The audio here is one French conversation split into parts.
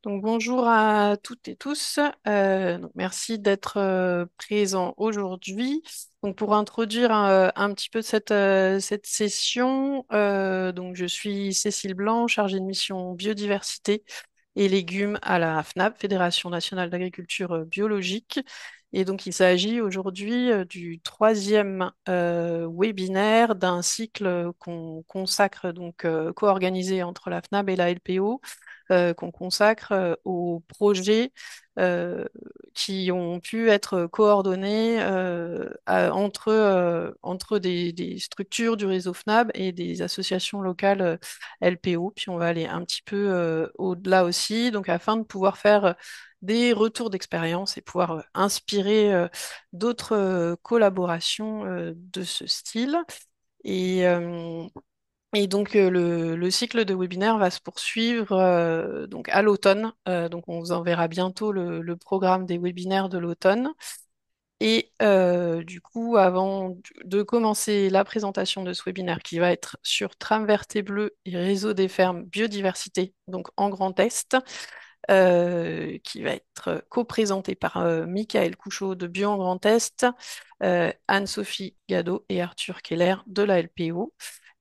Donc, bonjour à toutes et tous. Merci d'être présents aujourd'hui. Donc, pour introduire un petit peu cette session, donc je suis Cécile Blanc, chargée de mission biodiversité et légumes à la FNAB, Fédération nationale d'agriculture biologique. Et donc, il s'agit aujourd'hui du troisième webinaire d'un cycle qu'on consacre, donc co-organisé entre la FNAB et la LPO, qu'on consacre aux projets euh, qui ont pu être coordonnés entre des structures du réseau FNAB et des associations locales LPO. Puis on va aller un petit peu au-delà aussi, donc afin de pouvoir faire des retours d'expérience et pouvoir inspirer d'autres collaborations de ce style. Et, euh, et donc le cycle de webinaire va se poursuivre donc à l'automne. Donc on vous enverra bientôt le programme des webinaires de l'automne. Et du coup, de commencer la présentation de ce webinaire qui va être sur Trame verte et bleue et réseau des fermes biodiversité, donc en Grand Est, qui va être co-présenté par Michael Couchot de Bio en Grand Est, Anne-Sophie Gadot et Arthur Keller de la LPO.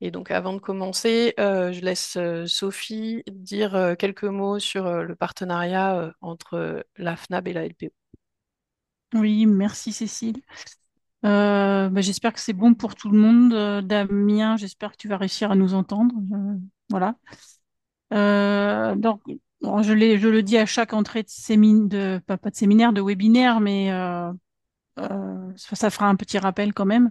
Et donc, avant de commencer, je laisse Sophie dire quelques mots sur le partenariat entre la FNAB et la LPO. Oui, merci Cécile. J'espère que c'est bon pour tout le monde. Damien, j'espère que tu vas réussir à nous entendre. Voilà. Donc, bon, je le dis à chaque entrée de pas de séminaire, de webinaire, mais ça fera un petit rappel quand même.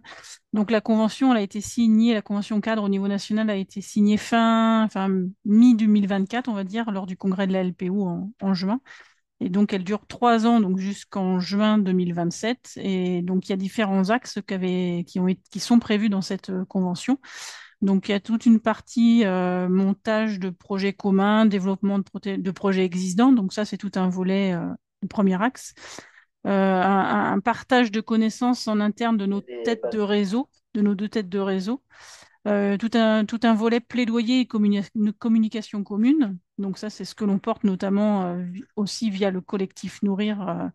Donc, la convention, elle a été signée, la convention cadre au niveau national a été signée enfin, mi-2024, on va dire, lors du congrès de la LPO en juin. Et donc, elle dure 3 ans, donc jusqu'en juin 2027. Et donc, il y a différents axes qui sont prévus dans cette convention. Donc, il y a toute une partie montage de projets communs, développement de projets existants. Donc, ça, c'est tout un volet, le premier axe. Un partage de connaissances en interne de nos têtes de réseau, de nos deux têtes de réseau. Tout un volet plaidoyer et communication commune. Donc ça, c'est ce que l'on porte notamment aussi via le collectif Nourrir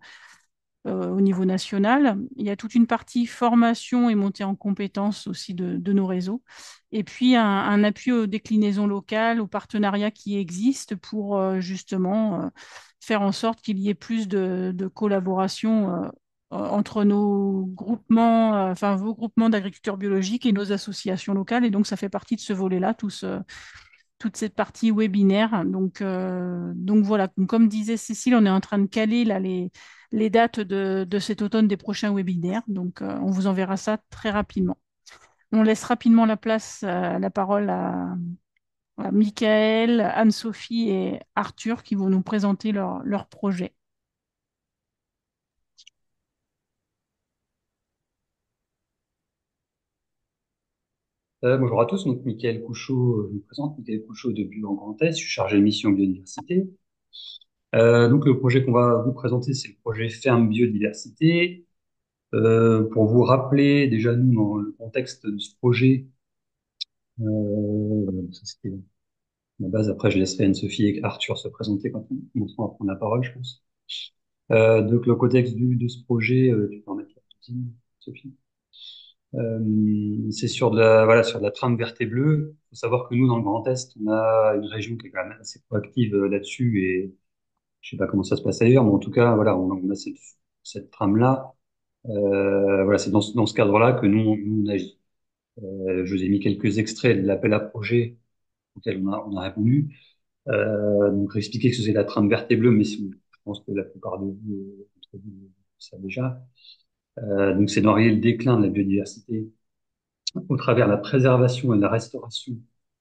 au niveau national. Il y a toute une partie formation et montée en compétences aussi de nos réseaux. Et puis un appui aux déclinaisons locales, aux partenariats qui existent pour justement faire en sorte qu'il y ait plus de collaboration entre nos groupements, enfin vos groupements d'agriculteurs biologiques et nos associations locales. Et donc, ça fait partie de ce volet-là, toute cette partie webinaire. Donc voilà, comme disait Cécile, on est en train de caler là, les dates de cet automne des prochains webinaires. Donc, on vous enverra ça très rapidement. On laisse rapidement la parole à Michael, Anne-Sophie et Arthur qui vont nous présenter leur projet. Bonjour à tous, donc Mickaël Couchot, je me présente, Mickaël Couchot de Bulle en Grand Est, je suis chargé de mission biodiversité. Donc le projet qu'on va vous présenter, c'est le projet Ferme Biodiversité. Pour vous rappeler déjà nous dans le contexte de ce projet, ça c'était la base. Après je laisserai Anne-Sophie et Arthur se présenter quand ils vont prendre la parole, je pense. Donc le contexte de ce projet, tu peux en mettre la petite, Sophie. C'est sur de la trame verte et bleue. Il faut savoir que nous, dans le Grand Est, on a une région qui est quand même assez proactive là-dessus et je sais pas comment ça se passe ailleurs, mais en tout cas, voilà, on a cette trame-là. Voilà, c'est dans ce cadre-là que nous, on agit. Je vous ai mis quelques extraits de l'appel à projet auquel on a répondu. Donc, expliquer que c'est la trame verte et bleue, mais je pense que la plupart de vous, d'entre vous le savent déjà. Donc, c'est d'enrayer le déclin de la biodiversité au travers de la préservation et de la restauration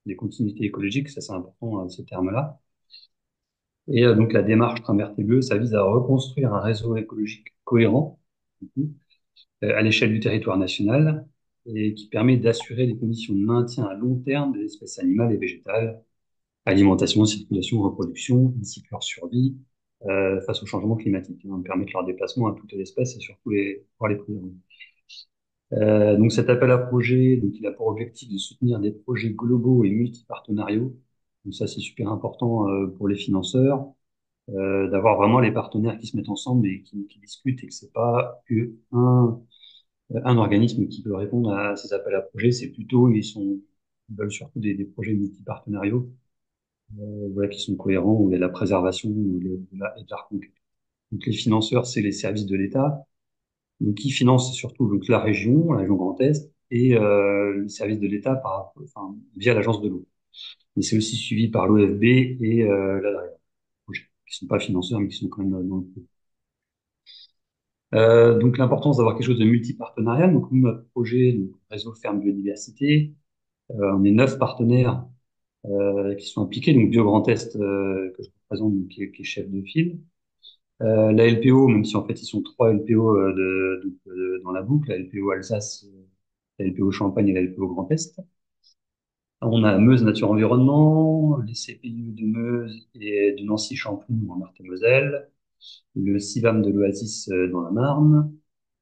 des continuités écologiques, ça c'est important, ce terme-là. Et donc la démarche Travers Bleu, ça vise à reconstruire un réseau écologique cohérent du coup, à l'échelle du territoire national et qui permet d'assurer les conditions de maintien à long terme des espèces animales et végétales, alimentation, circulation, reproduction, ainsi que leur survie face au changement climatique, hein, permettre leur déplacement à toutes les espèces et surtout pouvoir les préserver. Donc cet appel à projet, donc il a pour objectif de soutenir des projets globaux et multipartenariaux. Donc ça c'est super important pour les financeurs. d'avoir vraiment les partenaires qui se mettent ensemble et qui discutent et que c'est pas que un organisme qui peut répondre à ces appels à projets, c'est plutôt, ils veulent surtout des projets multipartenariaux, voilà, qui sont cohérents, où il y a la préservation et de la reconquête. Donc les financeurs, c'est les services de l'État, donc qui financent surtout donc la région Grand Est, et le service de l'État enfin, via l'agence de l'eau. Mais c'est aussi suivi par l'OFB et l'ADREA, qui sont pas financeurs, mais qui sont quand même dans le coup. Donc l'importance d'avoir quelque chose de multipartenarial. Donc nous, notre projet, donc, réseau ferme biodiversité, on est 9 partenaires qui sont impliqués. Donc Bio Grand Est que je représente, donc, qui est chef de file. La LPO, même si en fait ils sont 3 LPO dans la boucle, la LPO Alsace, la LPO Champagne et la LPO Grand Est. On a Meuse Nature Environnement, les CPU de Meuse et de Nancy-Champenoux en Meurthe-et-Moselle, le CIVAM de l'Oasis dans la Marne,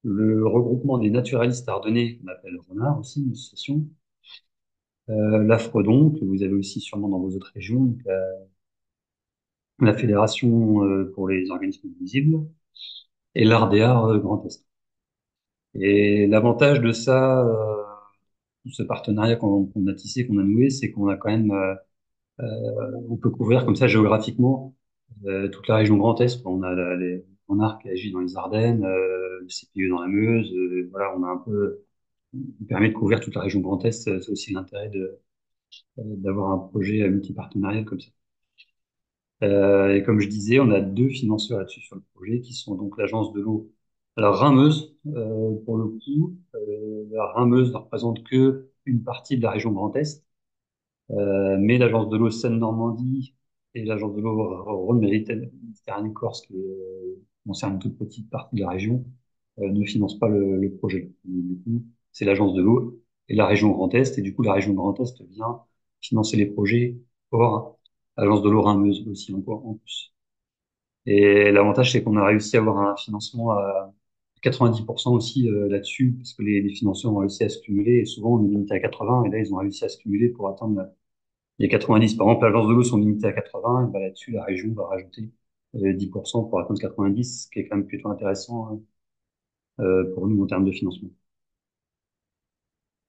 le regroupement des naturalistes ardennais qu'on appelle Renard aussi, une association, l'AFREDON, que vous avez aussi sûrement dans vos autres régions, donc la Fédération pour les organismes invisibles, et l'ARDEA Grand Est. Et l'avantage de ça, de ce partenariat qu'on a tissé, qu'on a noué, c'est qu'on a quand même, on peut couvrir comme ça géographiquement toute la région Grand Est. On a les Renards qui agit dans les Ardennes, le CPE dans la Meuse, voilà, on a un peu, on permet de couvrir toute la région Grand Est. C'est aussi l'intérêt d'avoir un projet multipartenarial comme ça. Et comme je disais, on a 2 financeurs là-dessus sur le projet, qui sont donc l'agence de l'eau. Alors Rameuse, pour le coup, la Rameuse ne représente que une partie de la région Grand Est, mais l'agence de l'eau Seine-Normandie et l'agence de l'eau Rhône-Méditerranée-Corse, qui concerne une toute petite partie de la région, ne financent pas le projet. Du coup, c'est l'agence de l'eau et la région Grand Est, et du coup, la région Grand Est vient financer les projets hors agence de l'eau Rhin-Meuse aussi encore en plus. Et l'avantage, c'est qu'on a réussi à avoir un financement à 90% aussi là-dessus, parce que les financeurs ont réussi à se cumuler, et souvent on est limité à 80, et là ils ont réussi à se cumuler pour atteindre les 90. Par exemple, l'agence de l'eau sont limitées à 80, et ben là-dessus la région va rajouter 10% pour atteindre 90, ce qui est quand même plutôt intéressant pour nous en termes de financement.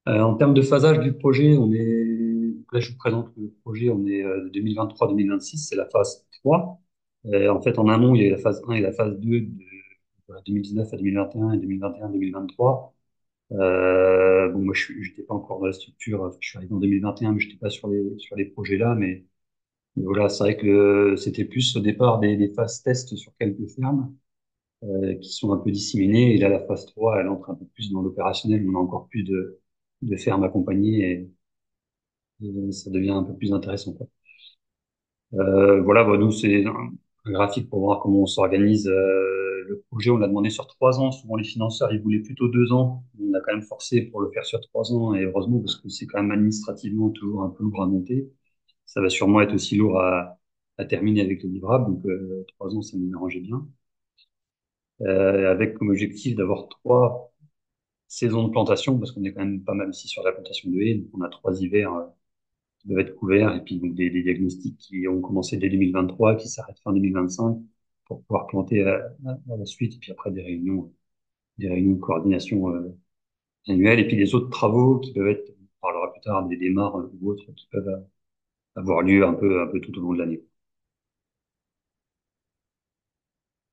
En termes de phasage du projet, là je vous présente le projet, on est 2023-2026, c'est la phase 3. En fait, en amont, il y a la phase 1 et la phase 2 de voilà, 2019 à 2021 et 2021-2023. Bon, moi, j'étais pas encore dans la structure, je suis arrivé en 2021, mais j'étais pas sur les projets là, mais voilà, c'est vrai que c'était plus au départ des phases tests sur quelques fermes, qui sont un peu disséminées, et là, la phase 3 elle entre un peu plus dans l'opérationnel, où on a encore plus de fermes accompagnées, et ça devient un peu plus intéressant, quoi. Voilà, bah, nous, c'est un graphique pour voir comment on s'organise. Le projet, on l'a demandé sur 3 ans. Souvent, les financeurs, ils voulaient plutôt 2 ans. On a quand même forcé pour le faire sur 3 ans, et heureusement, parce que c'est quand même administrativement toujours un peu lourd à monter. Ça va sûrement être aussi lourd à terminer avec le livrable. Donc, 3 ans, ça nous arrangeait bien. Avec comme objectif d'avoir 3 saisons de plantation, parce qu'on est quand même pas mal ici sur la plantation de haies. Donc, on a 3 hivers qui doivent être couverts, et puis donc des diagnostics qui ont commencé dès 2023, qui s'arrêtent fin 2025, pour pouvoir planter à la suite, et puis après des réunions de coordination annuelles, et puis les autres travaux qui peuvent être, on parlera plus tard, des démarres ou autres qui peuvent avoir lieu un peu tout au long de l'année.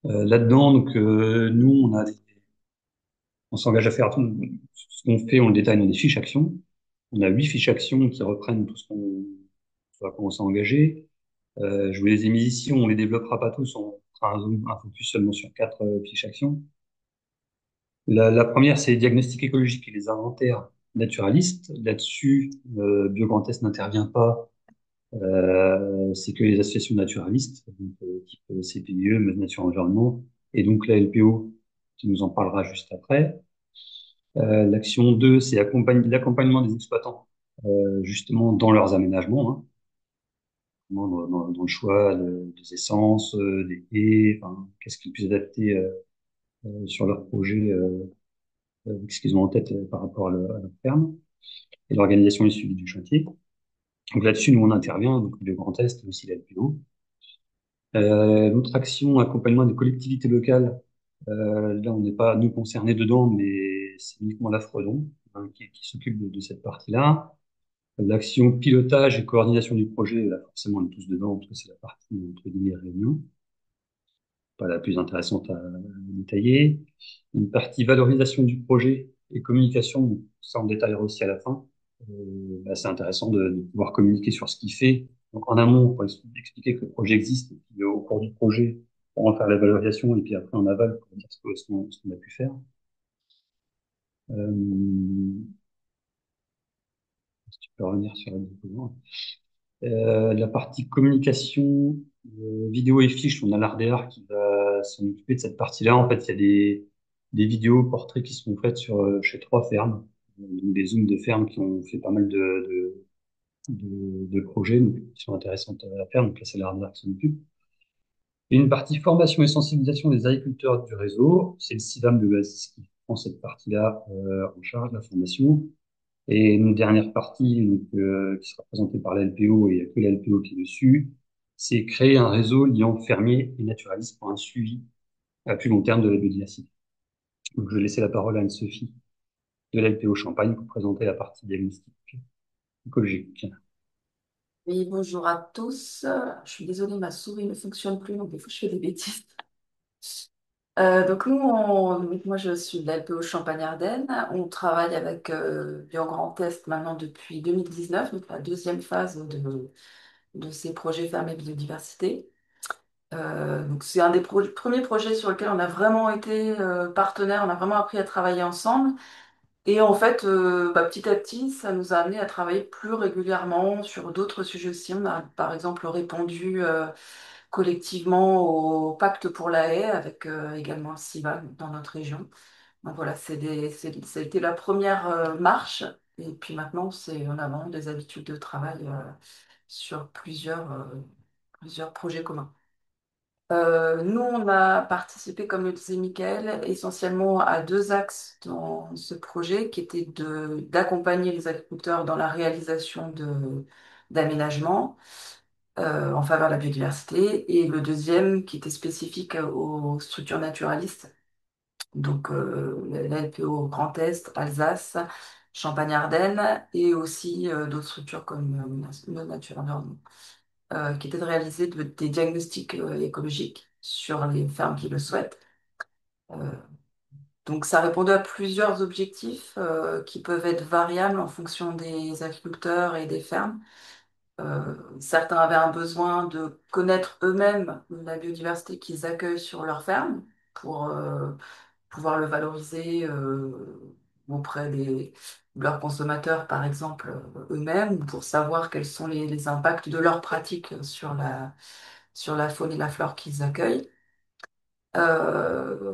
Là-dedans, donc nous, on s'engage à faire tout ce qu'on fait, on le détaille dans des fiches actions. On a 8 fiches actions qui reprennent tout ce sur quoi on s'est engagé. Je vous les ai mis ici, on les développera pas tous, on fera un focus seulement sur 4 fiches actions. La première, c'est les diagnostics écologiques et les inventaires naturalistes. Là-dessus, BioGrandTest n'intervient pas. C'est que les associations naturalistes, donc, type CPIE, Meuse Nature Environnement, et donc la LPO, qui nous en parlera juste après. L'action 2, c'est l'accompagnement des exploitants, justement dans leurs aménagements, hein, dans le choix des essences, des haies, enfin, qu'est-ce qu'ils puissent adapter sur leur projet, ce qu'ils ont en tête par rapport à leur ferme, et l'organisation et le suivi du chantier. Donc là-dessus, nous, on intervient, donc le Grand Est, mais aussi la LPO. L'autre action, accompagnement des collectivités locales. Là, on n'est pas nous concernés dedans, mais c'est uniquement la Fredon hein, qui s'occupe de cette partie-là. L'action pilotage et coordination du projet, là, forcément, on est tous dedans, parce que c'est la partie, entre guillemets, réunion, pas la plus intéressante à détailler. Une partie valorisation du projet et communication, ça on détaillera aussi à la fin. Là, c'est intéressant de pouvoir communiquer sur ce qu'il fait. Donc, en amont, pour expliquer que le projet existe, et puis au cours du projet, pour en faire la valorisation, et puis après en aval, pour dire ce qu'on a pu faire. Si tu peux revenir sur la vidéo. La partie communication, vidéo et fiches, on a l'ARDR qui va s'en occuper de cette partie-là. En fait, il y a des vidéos, portraits qui sont faites chez 3 fermes, donc des zooms de fermes qui ont fait pas mal de projets donc, qui sont intéressantes à faire. Donc là, c'est l'ARDR qui s'en occupe. Et une partie formation et sensibilisation des agriculteurs du réseau, c'est le CIVAM de l'Oasis qui prend cette partie-là en charge, la formation. Et une dernière partie donc, qui sera présentée par la LPO, et il n'y a que la LPO qui est dessus, c'est créer un réseau liant fermiers et naturalistes pour un suivi à plus long terme de la biodiversité. Donc, je vais laisser la parole à Anne-Sophie de la LPO Champagne pour présenter la partie diagnostic écologique. Oui, bonjour à tous. Je suis désolée, ma souris ne fonctionne plus, donc des fois je fais des bêtises. Donc nous, donc moi je suis de l'LPO Champagne-Ardenne. On travaille avec Bio Grand Est maintenant depuis 2019, donc la deuxième phase de ces projets fermés biodiversité. Donc c'est un des premiers projets sur lequel on a vraiment été partenaires, on a vraiment appris à travailler ensemble. Et en fait, petit à petit, ça nous a amené à travailler plus régulièrement sur d'autres sujets aussi. On a par exemple répondu collectivement au pacte pour la haie avec également le CIVA dans notre région. Donc voilà, ça a été la première marche. Et puis maintenant, c'est en avant des habitudes de travail sur plusieurs projets communs. Nous, on a participé, comme le disait Mickaël, essentiellement à deux axes dans ce projet, qui était d'accompagner les agriculteurs dans la réalisation d'aménagements en faveur de la biodiversité, et le deuxième qui était spécifique aux structures naturalistes, donc la LPO Grand Est, Alsace, Champagne-Ardenne, et aussi d'autres structures comme Nature Nord qui était de réaliser des diagnostics écologiques sur les fermes qui le souhaitent. Euh, donc ça répondait à plusieurs objectifs qui peuvent être variables en fonction des agriculteurs et des fermes. Certains avaient un besoin de connaître eux-mêmes la biodiversité qu'ils accueillent sur leur ferme pour pouvoir le valoriser auprès de leurs consommateurs, par exemple, eux-mêmes, ou pour savoir quels sont les impacts de leurs pratiques sur la faune et la flore qu'ils accueillent. Euh,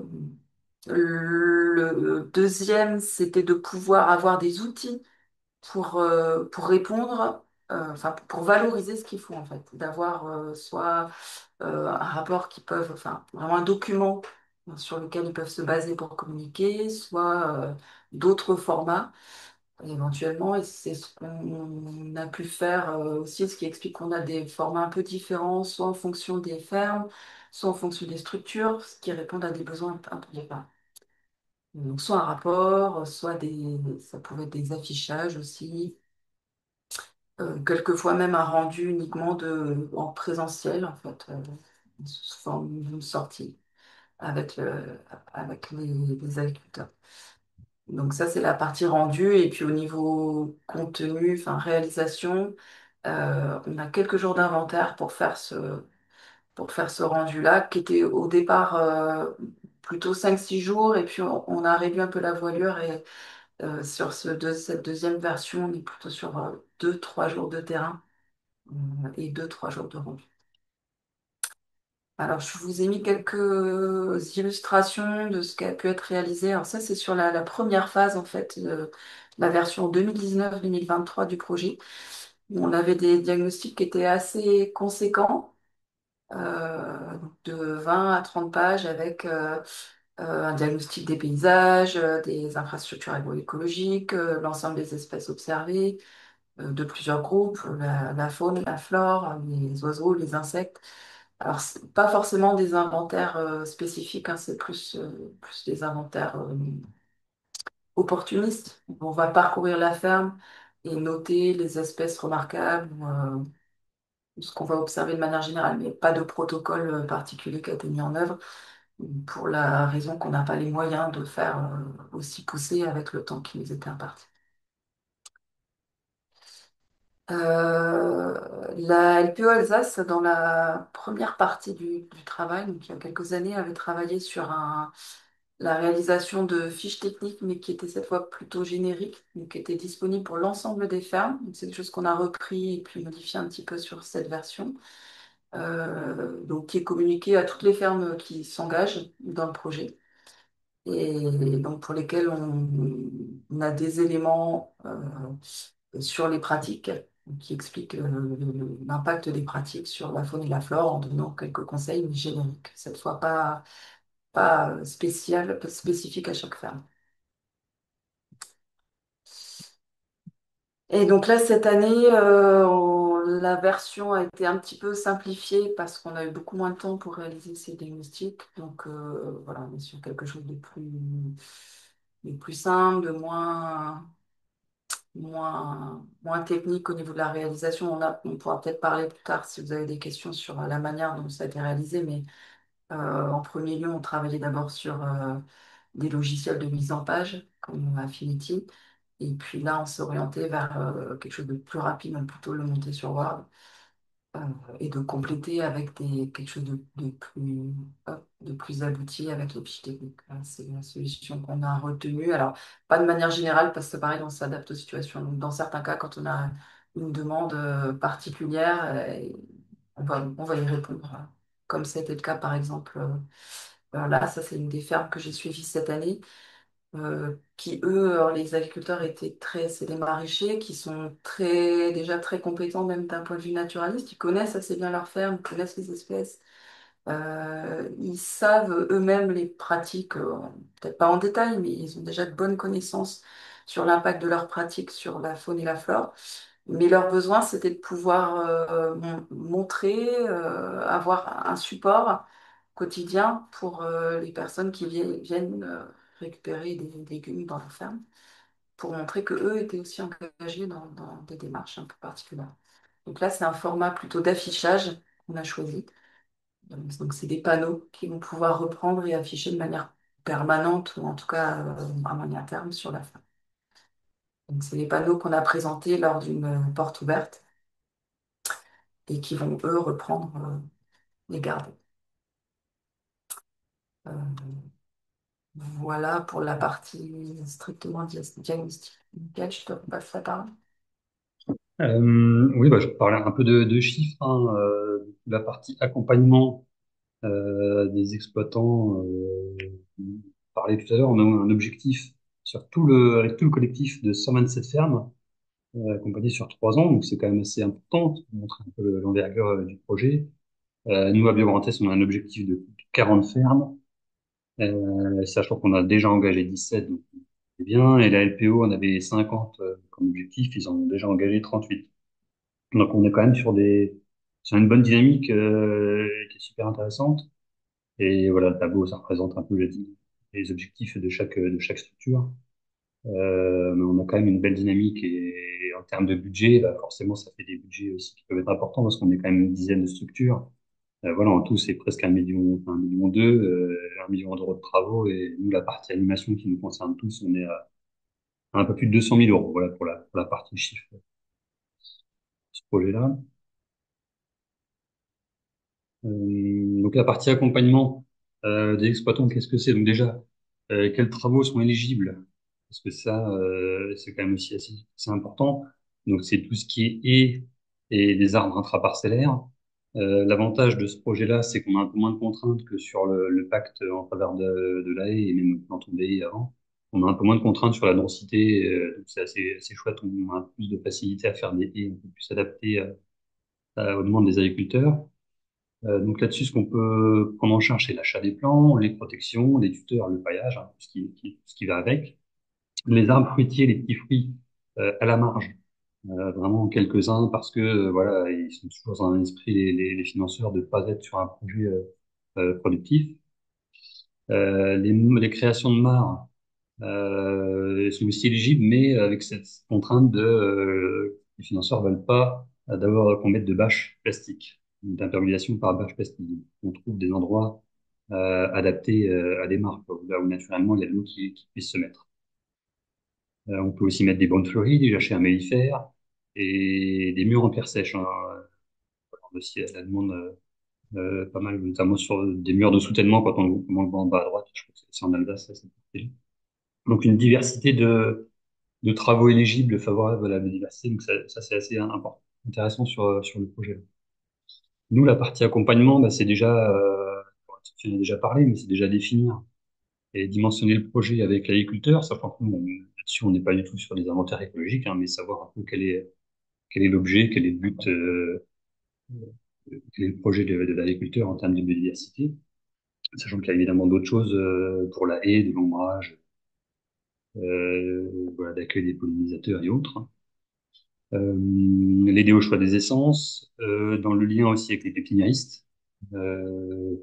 le deuxième, c'était de pouvoir avoir des outils pour répondre, enfin, pour valoriser ce qu'ils font, en fait, d'avoir soit un rapport qui peuvent, enfin, vraiment un document sur lequel ils peuvent se baser pour communiquer, soit d'autres formats éventuellement. Et c'est ce qu'on a pu faire aussi, ce qui explique qu'on a des formats un peu différents, soit en fonction des fermes, soit en fonction des structures, ce qui répondent à des besoins un peu différents. Donc, soit un rapport, soit ça pouvait être des affichages aussi, quelquefois même un rendu uniquement en présentiel, en fait, sous forme d'une sortie avec, avec les agriculteurs. Donc ça, c'est la partie rendue. Et puis au niveau contenu, enfin réalisation, on a quelques jours d'inventaire pour faire ce rendu-là, qui était au départ plutôt 5-6 jours. Et puis on a réduit un peu la voilure. Et sur cette deuxième version, on est plutôt sur 2-3 jours de terrain et 2-3 jours de rendu. Alors, je vous ai mis quelques illustrations de ce qui a pu être réalisé. Alors ça, c'est sur la première phase, en fait, la version 2019-2023 du projet, où on avait des diagnostics qui étaient assez conséquents, de 20 à 30 pages, avec un diagnostic des paysages, des infrastructures agroécologiques, l'ensemble des espèces observées, de plusieurs groupes, la faune, la flore, les oiseaux, les insectes, Alors, c'est pas forcément des inventaires spécifiques, hein, c'est plus des inventaires opportunistes. On va parcourir la ferme et noter les espèces remarquables ou ce qu'on va observer de manière générale, mais pas de protocole particulier qui a été mis en œuvre pour la raison qu'on n'a pas les moyens de faire aussi poussé avec le temps qui nous était imparti. La LPO Alsace, dans la première partie du travail, donc il y a quelques années, avait travaillé sur la réalisation de fiches techniques, mais qui étaient cette fois plutôt génériques, donc qui étaient disponibles pour l'ensemble des fermes. Donc, c'est quelque chose qu'on a repris et puis modifié un petit peu sur cette version, donc qui est communiqué à toutes les fermes qui s'engagent dans le projet et donc pour lesquelles on a des éléments sur les pratiques qui expliquent l'impact des pratiques sur la faune et la flore en donnant quelques conseils mais génériques, cette fois pas spécifique à chaque ferme. Et donc là, cette année, la version a été un petit peu simplifiée parce qu'on a eu beaucoup moins de temps pour réaliser ces diagnostics. Donc voilà, on est sur quelque chose de plus simple, de moins technique au niveau de la réalisation. On pourra peut-être parler plus tard si vous avez des questions sur la manière dont ça a été réalisé, mais en premier lieu, on travaillait d'abord sur des logiciels de mise en page, comme Affinity. Et puis là, on s'est orienté vers quelque chose de plus rapide, donc plutôt le monter sur Word, euh, et de compléter avec quelque chose de plus abouti avec les fiches techniques. Voilà, c'est la solution qu'on a retenue. Alors, pas de manière générale, parce que pareil, on s'adapte aux situations. Donc, dans certains cas, quand on a une demande particulière, on va y répondre. Comme c'était le cas, par exemple, là, ça, c'est une des fermes que j'ai suivies cette année qui eux, les agriculteurs étaient c'est des maraîchers qui sont déjà très compétents, même d'un point de vue naturaliste. Ils connaissent assez bien leur ferme, ils connaissent les espèces. Ils savent eux-mêmes les pratiques, peut-être pas en détail, mais ils ont déjà de bonnes connaissances sur l'impact de leurs pratiques sur la faune et la flore. Mais leur besoin, c'était de pouvoir montrer, avoir un support quotidien pour les personnes qui viennent récupérer des légumes dans la ferme, pour montrer qu'eux étaient aussi engagés dans des démarches un peu particulières. Donc là, c'est un format plutôt d'affichage qu'on a choisi. Donc, c'est des panneaux qui vont pouvoir reprendre et afficher de manière permanente, ou en tout cas à moyen terme sur la ferme. Donc, c'est les panneaux qu'on a présentés lors d'une porte ouverte et qui vont, eux, reprendre les garder. Euh, Voilà pour la partie strictement diagnostique. Nickel, je te repasse la parole. Oui, bah, je parlais un peu de chiffres, hein, la partie accompagnement des exploitants. Parlait tout à l'heure, on a un objectif avec tout le collectif de 127 fermes accompagnées sur 3 ans, donc c'est quand même assez important pour montrer un peu l'envergure du projet. Nous, à Biogarantès, on a un objectif de 40 fermes, sachant qu'on a déjà engagé 17, donc c'est bien, et la LPO en avait 50 comme objectif, ils en ont déjà engagé 38. Donc on est quand même sur une bonne dynamique qui est super intéressante. Et voilà, le tableau, ça représente un peu les objectifs de chaque structure. Mais on a quand même une belle dynamique et en termes de budget, bah forcément, ça fait des budgets aussi qui peuvent être importants parce qu'on est quand même une dizaine de structures. Voilà, en tout, c'est presque 1,2 million, 1 million d'euros de travaux et nous, la partie animation qui nous concerne tous, on est à un peu plus de 200 000 euros. Voilà pour la partie chiffre de ce projet-là. Donc la partie accompagnement des exploitants, qu'est-ce que c'est? Donc déjà, quels travaux sont éligibles? Parce que ça, c'est quand même aussi assez important. Donc c'est tout ce qui est haies et des arbres intraparcellaires. L'avantage de ce projet-là, c'est qu'on a un peu moins de contraintes que sur le pacte en faveur de la haie et même quand on des haies avant. On a un peu moins de contraintes sur la densité, donc c'est assez chouette. On a plus de facilité à faire des haies un peu plus adaptées aux demandes des agriculteurs. Donc là-dessus, ce qu'on peut prendre en charge, c'est l'achat des plants, les protections, les tuteurs, le paillage, hein, tout ce qui va avec. Les arbres fruitiers, les petits fruits à la marge. vraiment quelques-uns parce que voilà, ils sont toujours dans un esprit les financeurs de pas être sur un projet productif. Les créations de mares sont aussi éligibles, mais avec cette contrainte de les financeurs veulent pas d'abord qu'on mette de bâches plastiques, d'imperméabilisation par bâches plastiques. On trouve des endroits adaptés à des mares, quoi, là où naturellement il y a de l'eau qui puisse se mettre. On peut aussi mettre des bandes fleuries, des jachères mellifères et des murs en pierre sèche. Hein. Aussi, la demande pas mal, notamment sur des murs de soutènement quand on le voit en bas à droite. Je crois que c'est en Alsace, ça, c'est parti. Donc une diversité de travaux éligibles favorables à la biodiversité. Donc ça c'est assez important, intéressant sur le projet. Nous, la partie accompagnement, bah, c'est déjà, tu en as déjà parlé, mais c'est déjà définir et dimensionner le projet avec l'agriculteur, sachant que nous, là-dessus, on n'est pas du tout sur des inventaires écologiques, hein, mais savoir un peu quel est l'objet, quel est le but, quel est le projet de l'agriculteur en termes de biodiversité, sachant qu'il y a évidemment d'autres choses pour la haie, de l'ombrage, voilà, d'accueil des pollinisateurs et autres. Hein. L'aider au choix des essences, dans le lien aussi avec les pépiniéristes,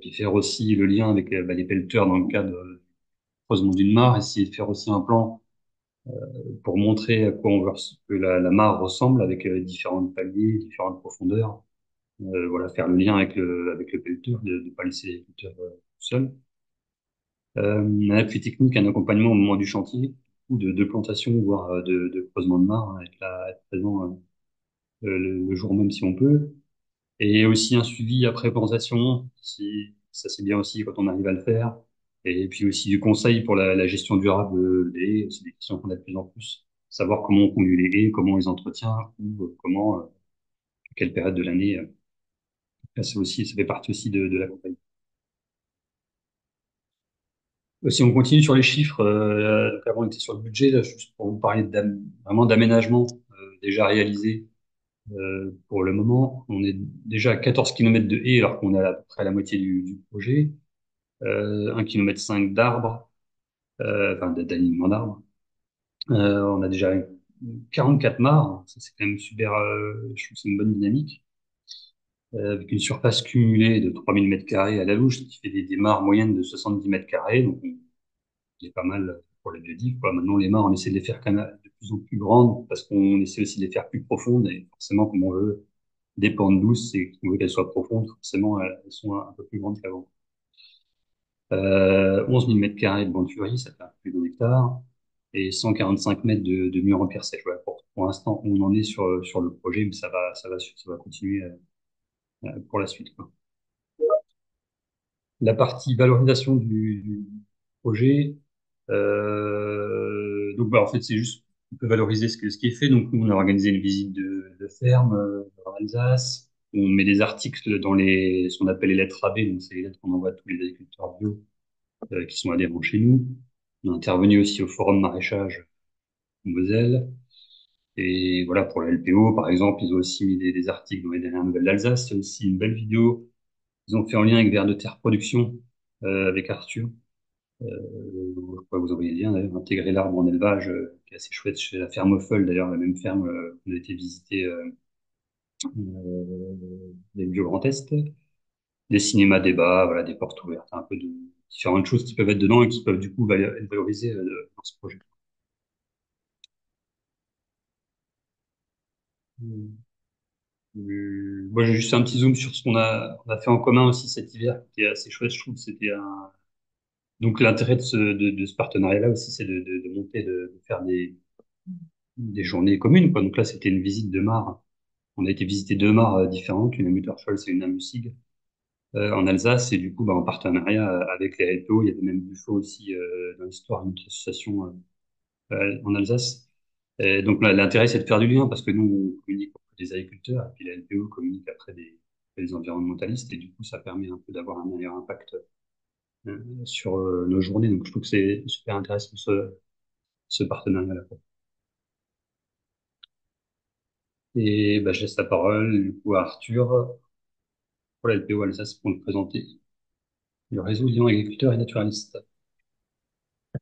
puis faire aussi le lien avec bah, les pelleteurs dans le cadre du creusement d'une mare, essayer de faire aussi un plan pour montrer à quoi on veut que la mare ressemble avec différents paliers, différentes profondeurs. Voilà, faire le lien avec le pelleteur, de ne pas laisser les pelleteurs tout seuls. Un appui technique, un accompagnement au moment du chantier, ou de plantation, voire de creusement de mare, hein, être présent le jour même si on peut. Et aussi un suivi après plantation, si ça c'est bien aussi quand on arrive à le faire. Et puis aussi du conseil pour la gestion durable des haies, c'est des questions qu'on a de plus en plus. Savoir comment on conduit les haies, comment on les entretient, ou comment, quelle période de l'année. Là, c'est aussi, ça fait partie aussi de la compagnie. Si on continue sur les chiffres, donc avant on était sur le budget, là, juste pour vous parler vraiment d'aménagement déjà réalisé pour le moment. On est déjà à 14 kilomètres de haies alors qu'on est à peu près à la moitié du projet. 1,5 km d'arbres, enfin d'alignement d'arbres. On a déjà 44 mares, ça c'est quand même super, je trouve que c'est une bonne dynamique, avec une surface cumulée de 3000 mètres carrés à la louche, ce qui fait des mares moyennes de 70 mètres carrés, donc c'est pas mal pour la biodive, quoi. Maintenant, les mares, on essaie de les faire quand même de plus en plus grandes, parce qu'on essaie aussi de les faire plus profondes, et forcément, comme on veut des pentes douces et qu'on veut qu'elles soient profondes, forcément, elles sont un peu plus grandes qu'avant. 11 000 mètres carrés de banturie, ça fait un peu plus d'un hectare, et 145 mètres de murs en pierre sèche. Voilà, pour l'instant, on en est sur le projet, mais ça va continuer pour la suite, quoi. La partie valorisation du projet, donc bah, en fait, c'est juste, on peut valoriser ce qui est fait. Donc, nous, on a organisé une visite de ferme en Alsace. On met des articles dans ce qu'on appelle les lettres AB, donc c'est les lettres qu'on envoie à tous les agriculteurs bio qui sont adhérents chez nous. On a intervenu aussi au forum maraîchage en Moselle. Et voilà, pour la LPO, par exemple, ils ont aussi mis des articles dans les dernières nouvelles d'Alsace. Il y a aussi une belle vidéo qu'ils ont fait en lien avec Vers de Terre Production, avec Arthur. Je pourrais vous envoyer le lien, d'ailleurs, Intégrer l'arbre en élevage, qui est assez chouette chez la ferme Opheul, d'ailleurs, la même ferme qu'on a été visiter avec Bio Grand Est. Des cinémas débats, voilà, des portes ouvertes, un peu de différentes choses qui peuvent être dedans et qui peuvent du coup être valorisées dans ce projet. Moi, j'ai juste fait un petit zoom sur ce qu'on a fait en commun aussi cet hiver, qui est assez chouette, je trouve. Donc, l'intérêt de ce partenariat-là aussi, c'est de monter, de faire des journées communes, quoi. Donc là, c'était une visite de mare. On a été visiter deux mares différentes, une à Mutterscholz et une à Mussig, en Alsace. Et du coup, bah, en partenariat avec les LPO, il y avait même Buffo aussi dans l'histoire, une autre association en Alsace. Et donc là, l'intérêt, c'est de faire du lien, parce que nous, on communique auprès des agriculteurs, et puis la LPO communique après des environnementalistes, et du coup, ça permet un peu d'avoir un meilleur impact sur nos journées. Donc je trouve que c'est super intéressant ce partenariat-là. Et bah, je laisse la parole du coup à Arthur pour la LPO Alsace pour nous présenter le réseau Lyon agriculteurs et naturalistes.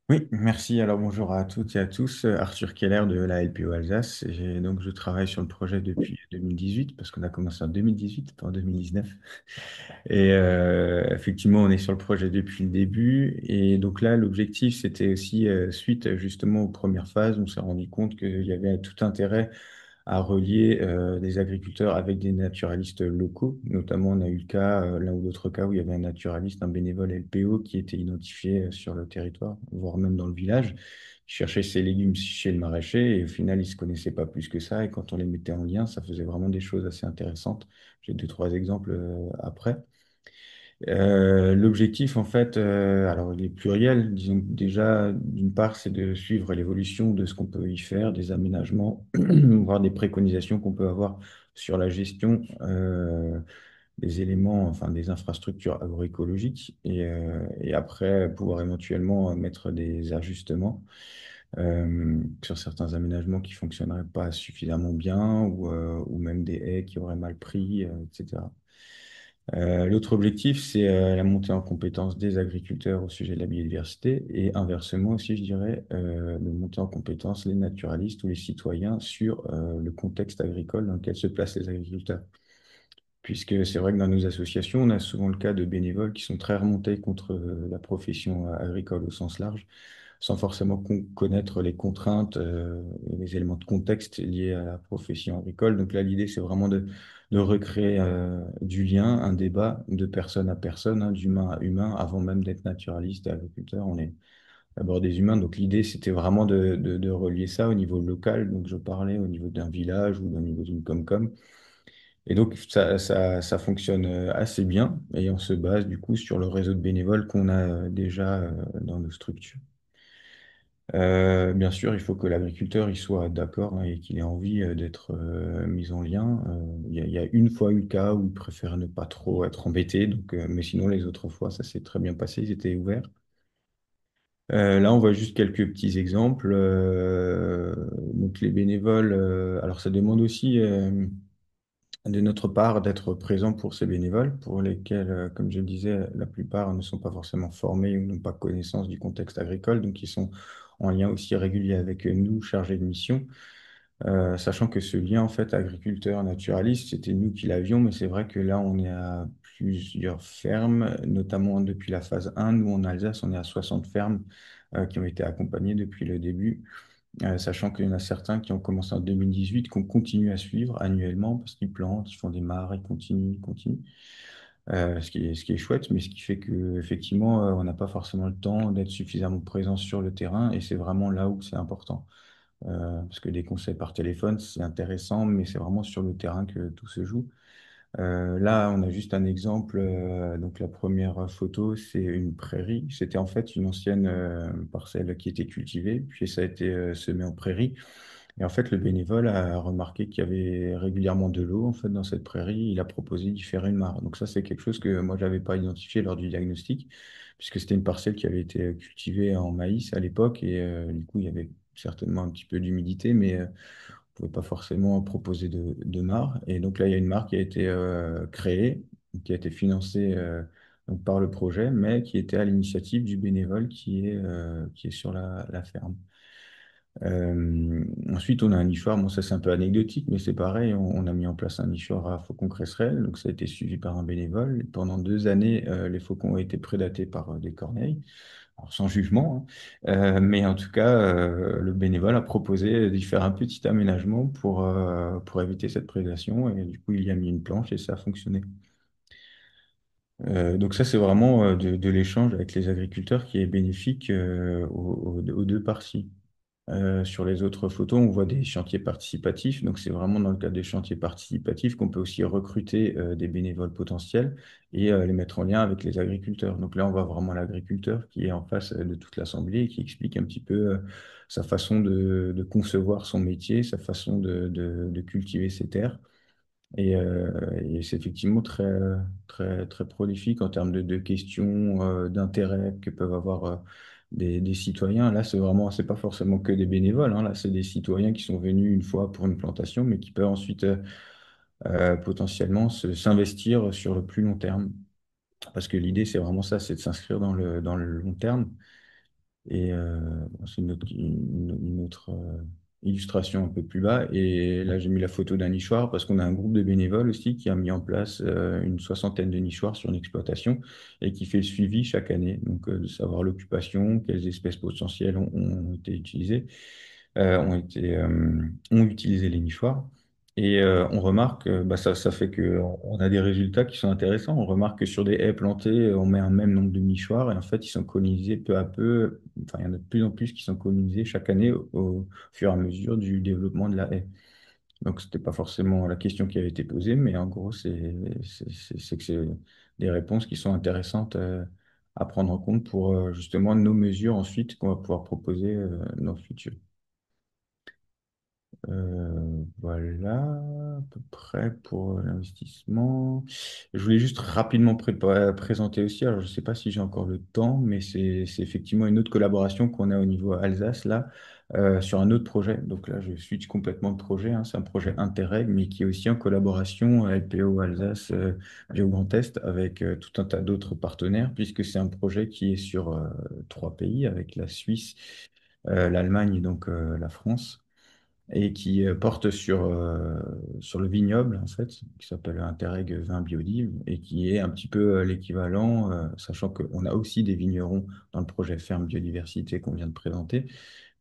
Oui, merci. Alors bonjour à toutes et à tous. Arthur Keller de la LPO Alsace. Je travaille sur le projet depuis 2018 parce qu'on a commencé en 2018, pas en 2019. Effectivement, on est sur le projet depuis le début. Et donc là, l'objectif, c'était aussi, suite justement aux premières phases, on s'est rendu compte qu'il y avait tout intérêt à relier des agriculteurs avec des naturalistes locaux. Notamment, on a eu le cas, l'un ou l'autre cas, où il y avait un naturaliste, un bénévole LPO qui était identifié sur le territoire, voire même dans le village, qui cherchait ses légumes chez le maraîcher et au final, il ne se connaissait pas plus que ça. Et quand on les mettait en lien, ça faisait vraiment des choses assez intéressantes. J'ai deux, trois exemples après. L'objectif, en fait, alors il est pluriel. Disons que déjà, d'une part, c'est de suivre l'évolution de ce qu'on peut y faire, des aménagements, voire des préconisations qu'on peut avoir sur la gestion des éléments, enfin des infrastructures agroécologiques, et après pouvoir éventuellement mettre des ajustements sur certains aménagements qui fonctionneraient pas suffisamment bien, ou même des haies qui auraient mal pris, etc. L'autre objectif, c'est la montée en compétence des agriculteurs au sujet de la biodiversité et inversement aussi, je dirais, de monter en compétence les naturalistes ou les citoyens sur le contexte agricole dans lequel se placent les agriculteurs. Puisque c'est vrai que dans nos associations, on a souvent le cas de bénévoles qui sont très remontés contre la profession agricole au sens large, sans forcément connaître les contraintes et les éléments de contexte liés à la profession agricole. Donc là, l'idée, c'est vraiment de recréer du lien, un débat de personne à personne, hein, d'humain à humain, avant même d'être naturaliste et agriculteur. On est d'abord des humains. Donc l'idée, c'était vraiment de relier ça au niveau local. Donc je parlais au niveau d'un village ou au niveau d'une comcom. Et donc, ça fonctionne assez bien et on se base du coup sur le réseau de bénévoles qu'on a déjà dans nos structures. Bien sûr, il faut que l'agriculteur il soit d'accord, hein, et qu'il ait envie d'être mis en lien. Il y a une fois eu le cas où il préfère ne pas trop être embêté, mais sinon les autres fois, ça s'est très bien passé, ils étaient ouverts. Là, on voit juste quelques petits exemples. Donc les bénévoles, alors ça demande aussi de notre part d'être présent pour ces bénévoles, pour lesquels, comme je le disais, la plupart ne sont pas forcément formés ou n'ont pas connaissance du contexte agricole, donc ils sont en lien aussi régulier avec nous, chargés de mission. Sachant que ce lien, en fait, agriculteur-naturaliste, c'était nous qui l'avions, mais c'est vrai que là, on est à plusieurs fermes, notamment depuis la phase 1. Nous, en Alsace, on est à 60 fermes qui ont été accompagnées depuis le début. Sachant qu'il y en a certains qui ont commencé en 2018, qu'on continue à suivre annuellement parce qu'ils plantent, ils font des mares, ils continuent, ils continuent. Ce qui est chouette, mais ce qui fait qu'effectivement, on n'a pas forcément le temps d'être suffisamment présent sur le terrain et c'est vraiment là où c'est important. Parce que des conseils par téléphone, c'est intéressant, mais c'est vraiment sur le terrain que tout se joue. Là, on a juste un exemple. Donc, la première photo, c'est une prairie. C'était en fait une ancienne parcelle qui était cultivée, puis ça a été semé en prairie. Et en fait, le bénévole a remarqué qu'il y avait régulièrement de l'eau en fait dans cette prairie. Il a proposé d'y faire une mare. Donc ça, c'est quelque chose que moi, je n'avais pas identifié lors du diagnostic, puisque c'était une parcelle qui avait été cultivée en maïs à l'époque, et du coup, il y avait certainement un petit peu d'humidité, mais on ne pouvait pas forcément proposer de mare. Et donc là, il y a une mare qui a été créée, qui a été financée donc par le projet, mais qui était à l'initiative du bénévole qui est sur la ferme. Ensuite, on a un nichoir. Bon, ça c'est un peu anecdotique, mais c'est pareil. On a mis en place un nichoir à faucons cresserelles. Donc, ça a été suivi par un bénévole. Pendant 2 années, les faucons ont été prédatés par des corneilles. Alors, sans jugement, hein. Mais en tout cas, le bénévole a proposé d'y faire un petit aménagement pour éviter cette prédation. Et du coup, il y a mis une planche et ça a fonctionné. Donc ça, c'est vraiment de l'échange avec les agriculteurs qui est bénéfique aux deux parties. Sur les autres photos, on voit des chantiers participatifs. Donc, c'est vraiment dans le cadre des chantiers participatifs qu'on peut aussi recruter des bénévoles potentiels et les mettre en lien avec les agriculteurs. Donc là, on voit vraiment l'agriculteur qui est en face de toute l'assemblée et qui explique un petit peu sa façon de concevoir son métier, sa façon de cultiver ses terres. Et c'est effectivement très, très, très prolifique en termes de questions, d'intérêt que peuvent avoir des citoyens. Là, c'est pas forcément que des bénévoles, hein. Là, c'est des citoyens qui sont venus une fois pour une plantation, mais qui peuvent ensuite potentiellement s'investir sur le plus long terme. Parce que l'idée, c'est vraiment ça, c'est de s'inscrire dans le long terme. Et bon, c'est une autre illustration un peu plus bas. Et là, j'ai mis la photo d'un nichoir parce qu'on a un groupe de bénévoles aussi qui a mis en place une soixantaine de nichoirs sur une exploitation et qui fait le suivi chaque année. Donc, de savoir l'occupation, quelles espèces potentielles ont été utilisées, ont utilisé les nichoirs. Et on remarque, bah, ça fait qu'on a des résultats qui sont intéressants. On remarque que sur des haies plantées, on met un même nombre de nichoirs et en fait, ils sont colonisés peu à peu. Enfin, il y en a de plus en plus qui sont colonisés chaque année au fur et à mesure du développement de la haie. Donc, c'était pas forcément la question qui avait été posée, mais en gros, c'est que c'est des réponses qui sont intéressantes à prendre en compte pour justement nos mesures ensuite qu'on va pouvoir proposer dans le futur. Voilà, à peu près pour l'investissement. Je voulais juste rapidement présenter aussi, alors je ne sais pas si j'ai encore le temps, mais c'est effectivement une autre collaboration qu'on a au niveau Alsace, là, sur un autre projet. Donc là, je switch complètement de projet, hein. C'est un projet Interreg, mais qui est aussi en collaboration LPO Alsace, Géo Grand Est, avec tout un tas d'autres partenaires, puisque c'est un projet qui est sur trois pays, avec la Suisse, l'Allemagne et donc la France et qui porte sur le vignoble, en fait, qui s'appelle Interreg Vin Biodive, et qui est un petit peu l'équivalent, sachant qu'on a aussi des vignerons dans le projet Ferme Biodiversité qu'on vient de présenter.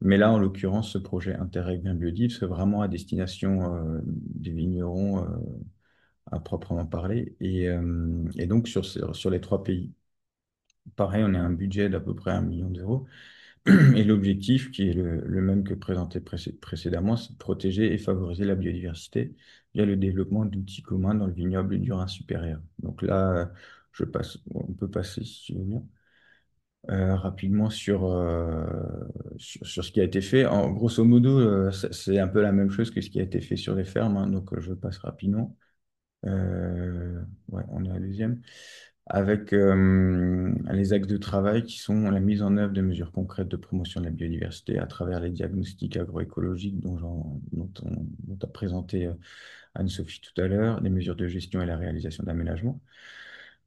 Mais là, en l'occurrence, ce projet Interreg Vin Biodive, c'est vraiment à destination des vignerons à proprement parler. Et donc, sur les trois pays, pareil, on a un budget d'à peu près 1 million d'euros. Et l'objectif, qui est le même que présenté précédemment, c'est de protéger et favoriser la biodiversité via le développement d'outils communs dans le vignoble du Rhin supérieur. Donc là, on peut passer, si tu veux bien, rapidement sur ce qui a été fait. En grosso modo, c'est un peu la même chose que ce qui a été fait sur les fermes, hein, donc je passe rapidement. Ouais, on est à la deuxième. Avec les axes de travail qui sont la mise en œuvre de mesures concrètes de promotion de la biodiversité à travers les diagnostics agroécologiques dont a présenté Anne-Sophie tout à l'heure, les mesures de gestion et la réalisation d'aménagements.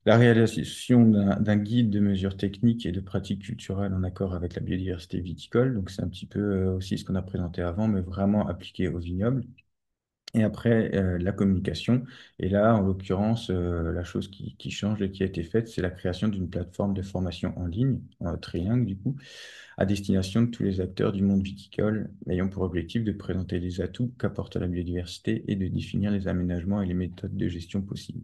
La réalisation d'un guide de mesures techniques et de pratiques culturelles en accord avec la biodiversité viticole. Donc, c'est un petit peu aussi ce qu'on a présenté avant, mais vraiment appliqué au vignoble. Et après, la communication. Et là, en l'occurrence, la chose qui change et qui a été faite, c'est la création d'une plateforme de formation en ligne, Trilingue, du coup, à destination de tous les acteurs du monde viticole, ayant pour objectif de présenter les atouts qu'apporte la biodiversité et de définir les aménagements et les méthodes de gestion possibles.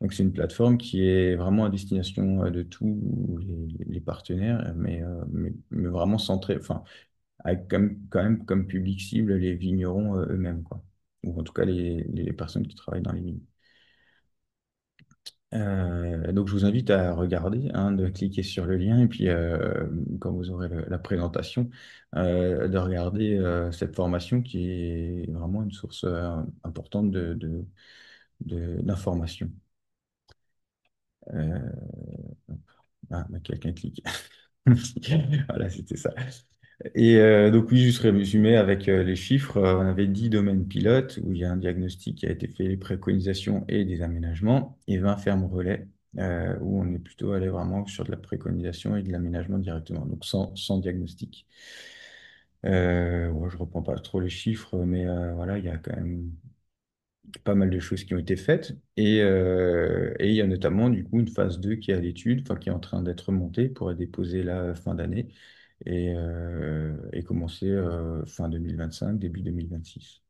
Donc, c'est une plateforme qui est vraiment à destination de tous les partenaires, mais vraiment centrée, enfin, avec quand même comme public cible les vignerons eux-mêmes, quoi. Ou en tout cas les personnes qui travaillent dans les vignes. Donc je vous invite à regarder, hein, de cliquer sur le lien et puis quand vous aurez la présentation, de regarder cette formation qui est vraiment une source importante d'informations. Euh, bah, quelqu'un clique. Voilà, c'était ça. Et donc oui, juste résumé avec les chiffres, on avait 10 domaines pilotes où il y a un diagnostic qui a été fait, les préconisations et des aménagements, et 20 fermes relais où on est plutôt allé vraiment sur de la préconisation et de l'aménagement directement, donc sans diagnostic. Bon, je reprends pas trop les chiffres, mais voilà, il y a quand même pas mal de choses qui ont été faites. Et il y a notamment du coup une phase 2 qui est à l'étude, enfin qui est en train d'être montée pour être déposée la fin d'année et commencer fin 2025, début 2026.